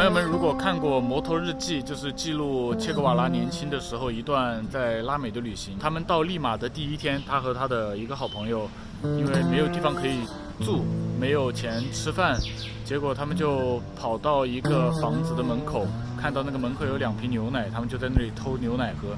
朋友们如果看过《摩托日记》，就是记录切格瓦拉年轻的时候一段在拉美的旅行。他们到利马的第一天，他和他的一个好朋友，因为没有地方可以住，没有钱吃饭，结果他们就跑到一个房子的门口，看到那个门口有2瓶牛奶，他们就在那里偷牛奶喝，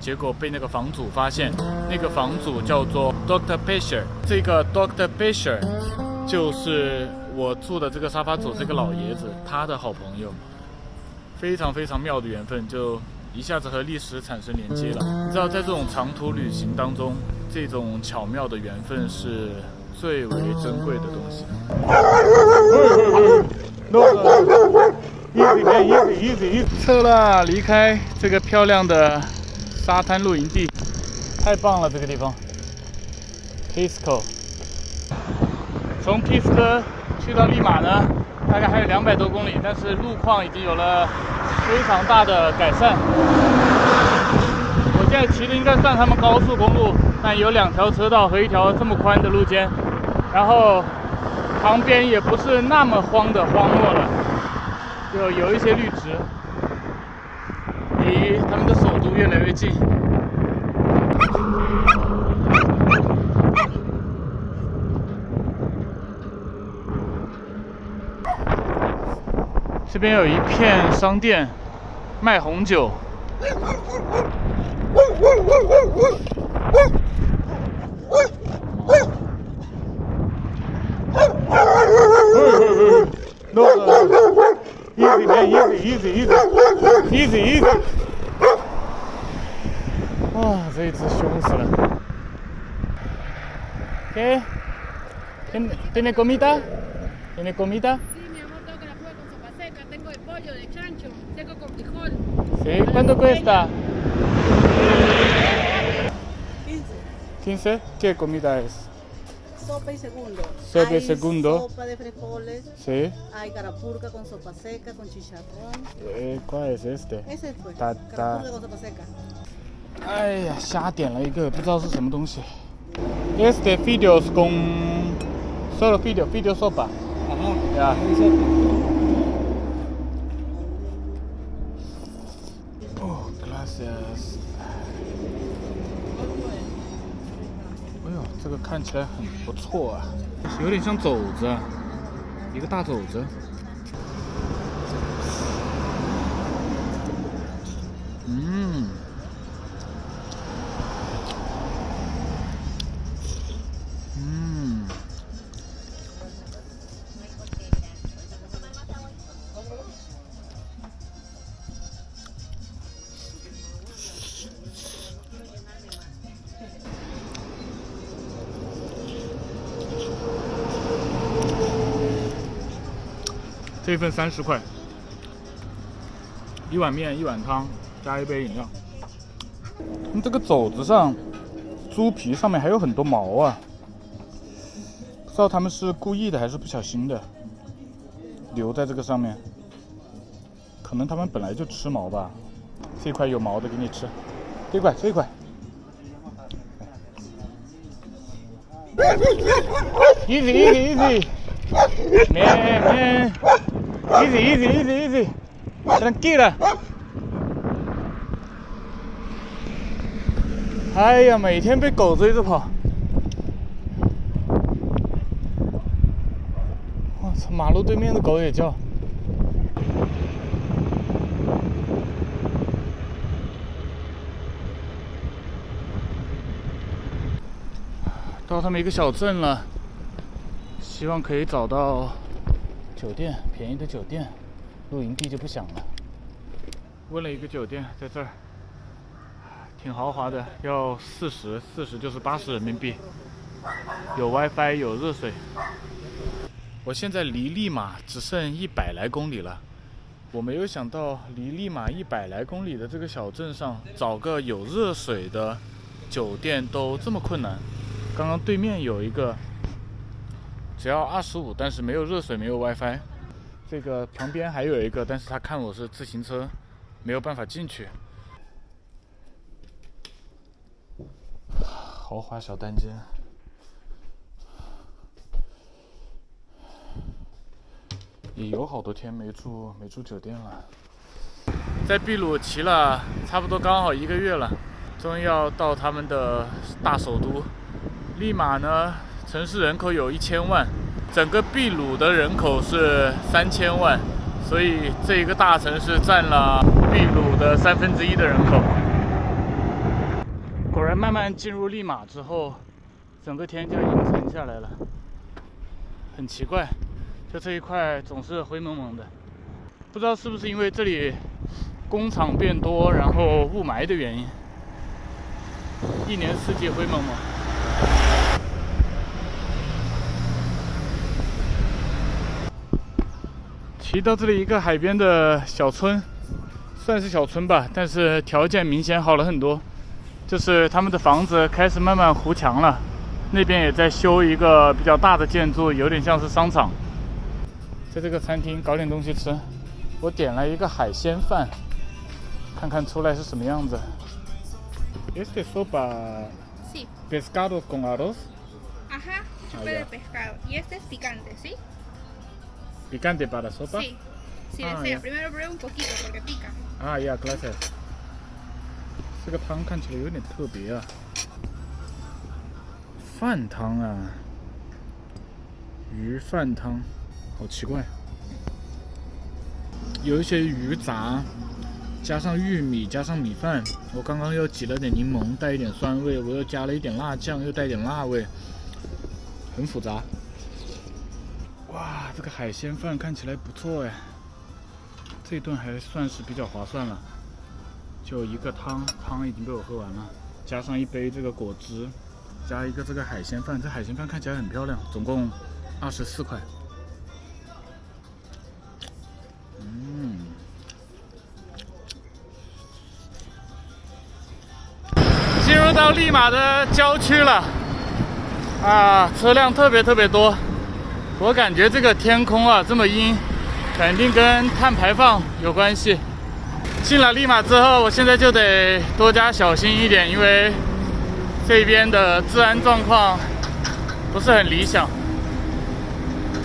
结果被那个房主发现。那个房主叫做 Dr. Pesher， 这个 Dr. Pesher 就是我住的这个沙发主这个老爷子他的好朋友，非常非常妙的缘分，就一下子和历史产生连接了。你知道，在这种长途旅行当中，这种巧妙的缘分是最为珍贵的东西。easy， 撤了，离开这个漂亮的沙滩露营地，太棒了，这个地方。Pisco， 从 Pisco 去到利马呢，大概还有200多公里，但是路况已经有了非常大的改善。我现在骑的应该算他们高速公路，但有2条车道和1条这么宽的路肩，然后旁边也不是那么荒漠了，就有一些绿植，离他们的首都越来越近。这边有一片商店，卖红酒。Easy man, easy。哇，这一只凶死了。¿Qué? ¿Tiene comida? ¿Tiene comida? Tengo de pollo, de chancho, seco con frijol. Sí, ¿cuánto cuesta? 15. ¿Qué comida es? Sopa y segundo. Sopa y hay segundo. Sopa de frijoles. Sí. Hay carapulca con sopa seca, con chicharrón. ¿Cuál es este? Ese pues. Ta- Carapulca con sopa seca. 哎呀，瞎点了一个，不知道是什么东西。Este fideos con solo fideo sopa. Ajá. Ya. Oh, gracias. 哎呦，这个看起来很不错啊，有点像肘子，一个大肘子。这份30块，1碗面1碗汤加1杯饮料。这个肘子上，猪皮上面还有很多毛啊，不知道他们是故意的还是不小心的，留在这个上面。可能他们本来就吃毛吧。这块有毛的给你吃，这一块。Easy. Man. Easy. Tranquila. 哎呀，每天被狗追着跑。我操，马路对面的狗也叫。到他们一个小镇了，希望可以找到酒店，便宜的酒店，露营地就不想了。问了一个酒店，在这儿，挺豪华的，要40就是80人民币，有 WiFi， 有热水。我现在离利马只剩100来公里了，我没有想到离利马100来公里的这个小镇上找个有热水的酒店都这么困难。刚刚对面有一个，只要25，但是没有热水，没有 WiFi。这个旁边还有一个，但是他看我是自行车，没有办法进去。豪华小单间。也有好多天没住酒店了。在秘鲁骑了差不多刚好1个月了，终于要到他们的大首都利马呢。城市人口有1000万，整个秘鲁的人口是3000万，所以这一个大城市占了秘鲁的1/3的人口。果然，慢慢进入利马之后，整个天就阴沉下来了，很奇怪，就这一块总是灰蒙蒙的，不知道是不是因为这里工厂变多，然后雾霾的原因，一年四季灰蒙蒙。骑到这里一个海边的小村，算是小村吧，但是条件明显好了很多。就是他们的房子开始慢慢糊墙了，那边也在修一个比较大的建筑，有点像是商场。在这个餐厅搞点东西吃，我点了一个海鲜饭，看看出来是什么样子。Este sopa Sí. pescado con arroz. Ajá, chupe ya. de pescado. Y este es picante, ¿sí? Picante para sopa. Sí. Si Ah, desea, ya. primero pruebe un poquito porque pica. 啊呀 ，gracias。这个汤看起来有点特别啊，饭汤啊，鱼饭汤，好奇怪。有一些鱼杂，加上玉米，加上米饭。我刚刚又挤了点柠檬，带一点酸味，我又加了一点辣酱，又带点辣味，很复杂。哇，这个海鲜饭看起来不错哎，这顿还算是比较划算了。就一个汤已经被我喝完了，加上一杯这个果汁，加一个这个海鲜饭。这海鲜饭看起来很漂亮，总共24块。进入到利马的郊区了，啊，车辆特别多。我感觉这个天空啊这么阴，肯定跟碳排放有关系。进了利马之后，我现在就得多加小心一点，因为这边的治安状况不是很理想，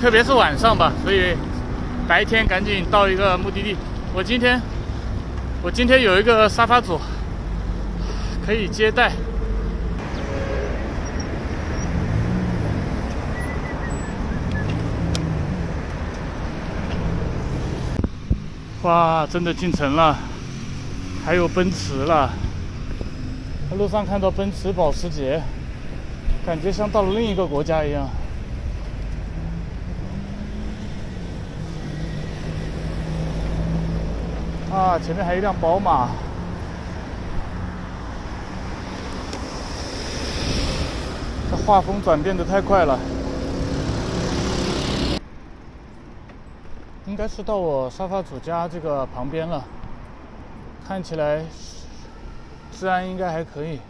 特别是晚上吧。所以白天赶紧到一个目的地。我今天有一个沙发组可以接待。哇，真的进城了，还有奔驰了。路上看到奔驰、保时捷，感觉像到了另一个国家一样。啊，前面还有一辆宝马。这画风转变得太快了。应该是到我沙发主家这个旁边了，看起来治安应该还可以。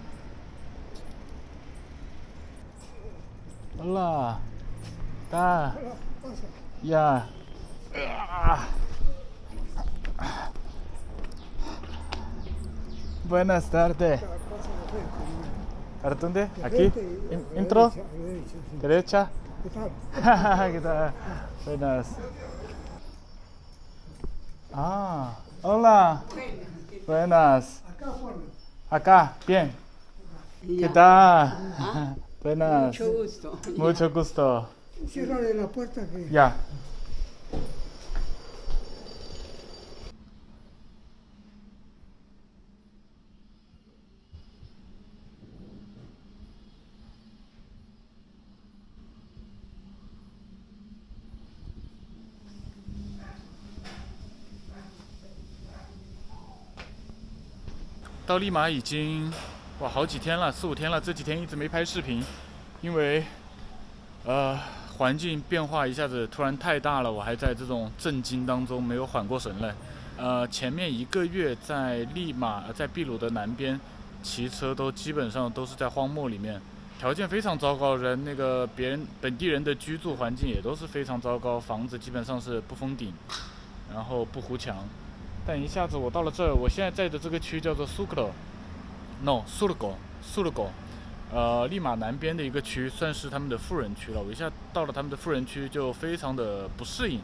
Hola, tá, ya, buenas tardes. ¿Para dónde? ¿Aquí? ¿Entro? ¿Derecha? ¿Qué tal? Buenas. Ah, hola. Buenas. Acá, bien. ¿Qué tal? Buenas. Mucho gusto. Mucho gusto. Ciérrale la puerta que... Ya. 到利马已经好几天了，4、5天了。这几天一直没拍视频，因为环境变化一下子突然太大了，我还在这种震惊当中没有缓过神来。前面1个月在利马，在秘鲁的南边骑车都基本上都是在荒漠里面，条件非常糟糕，本地人的居住环境也都是非常糟糕，房子基本上是不封顶，然后不糊墙。但一下子我到了这儿，我现在在的这个区叫做Surco，利马南边的一个区，算是他们的富人区了。我一下到了他们的富人区，就非常的不适应，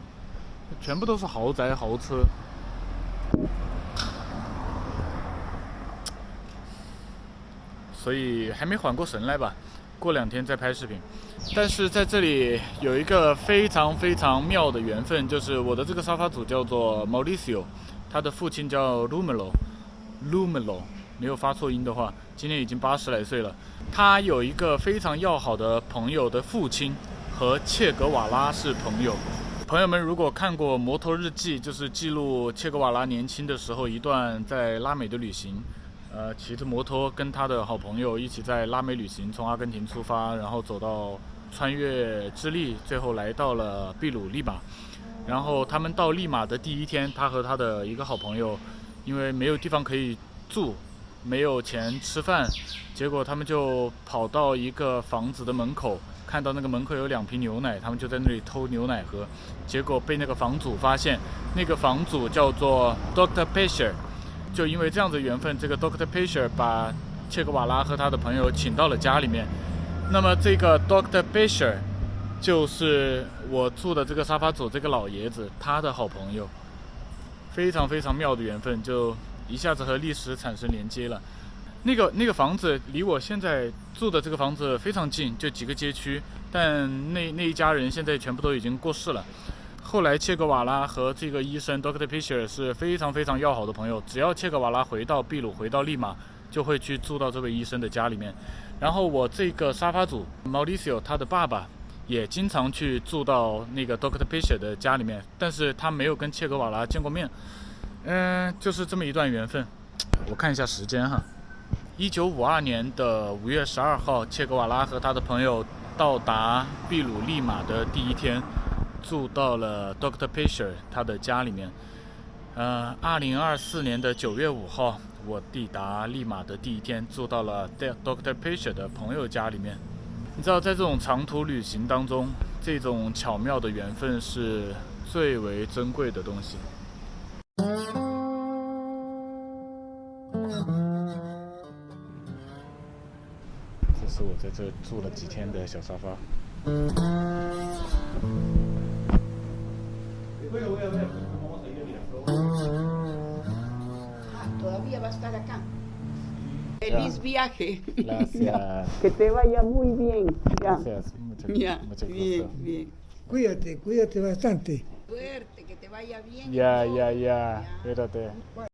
全部都是豪宅豪车。所以还没缓过神来吧，过2天再拍视频。但是在这里有一个非常非常妙的缘分，就是我的这个沙发主叫做 Mauricio， 他的父亲叫 Lumelo， 没有发错音的话，今年已经80来岁了。他有一个非常要好的朋友的父亲和切格瓦拉是朋友。朋友们如果看过《摩托日记》，就是记录切格瓦拉年轻的时候一段在拉美的旅行。骑着摩托跟他的好朋友一起在拉美旅行，从阿根廷出发，然后走到穿越智利，最后来到了秘鲁利马。然后他们到利马的第一天，他和他的一个好朋友，因为没有地方可以住，没有钱吃饭，结果他们就跑到一个房子的门口，看到那个门口有2瓶牛奶，他们就在那里偷牛奶喝，结果被那个房主发现。那个房主叫做 Dr. Pesher。就因为这样子的缘分，这个 Dr. Pesher 把切格瓦拉和他的朋友请到了家里面。那么这个 Dr. Pesher 就是我住的这个沙发主这个老爷子他的好朋友，非常非常妙的缘分，就一下子和历史产生连接了。那个房子离我现在住的这个房子非常近，就几个街区，但那一家人现在全部都已经过世了。后来切格瓦拉和这个医生 Dr. Pesher 是非常非常要好的朋友，只要切格瓦拉回到秘鲁回到利马，就会去住到这位医生的家里面。然后我这个沙发主 Mauricio 他的爸爸也经常去住到那个 Dr. Pesher 的家里面，但是他没有跟切格瓦拉见过面。就是这么一段缘分。我看一下时间哈，1952年的5月12号，切格瓦拉和他的朋友到达秘鲁利马的第一天，住到了 Dr. Pesher 他的家里面。2024年的9月5号，我抵达利马的第一天，住到了 Dr. Pesher 的朋友家里面。你知道，在这种长途旅行当中，这种巧妙的缘分是最为珍贵的东西。这是我在这住了几天的小沙发。Todavía va a estar acá. Feliz viaje. Gracias. Que te vaya muy bien. Ya. Gracias. Muchas Ya. gracias. Bien, bien. Cuídate bastante. Suerte, que te vaya bien. Ya. Espérate.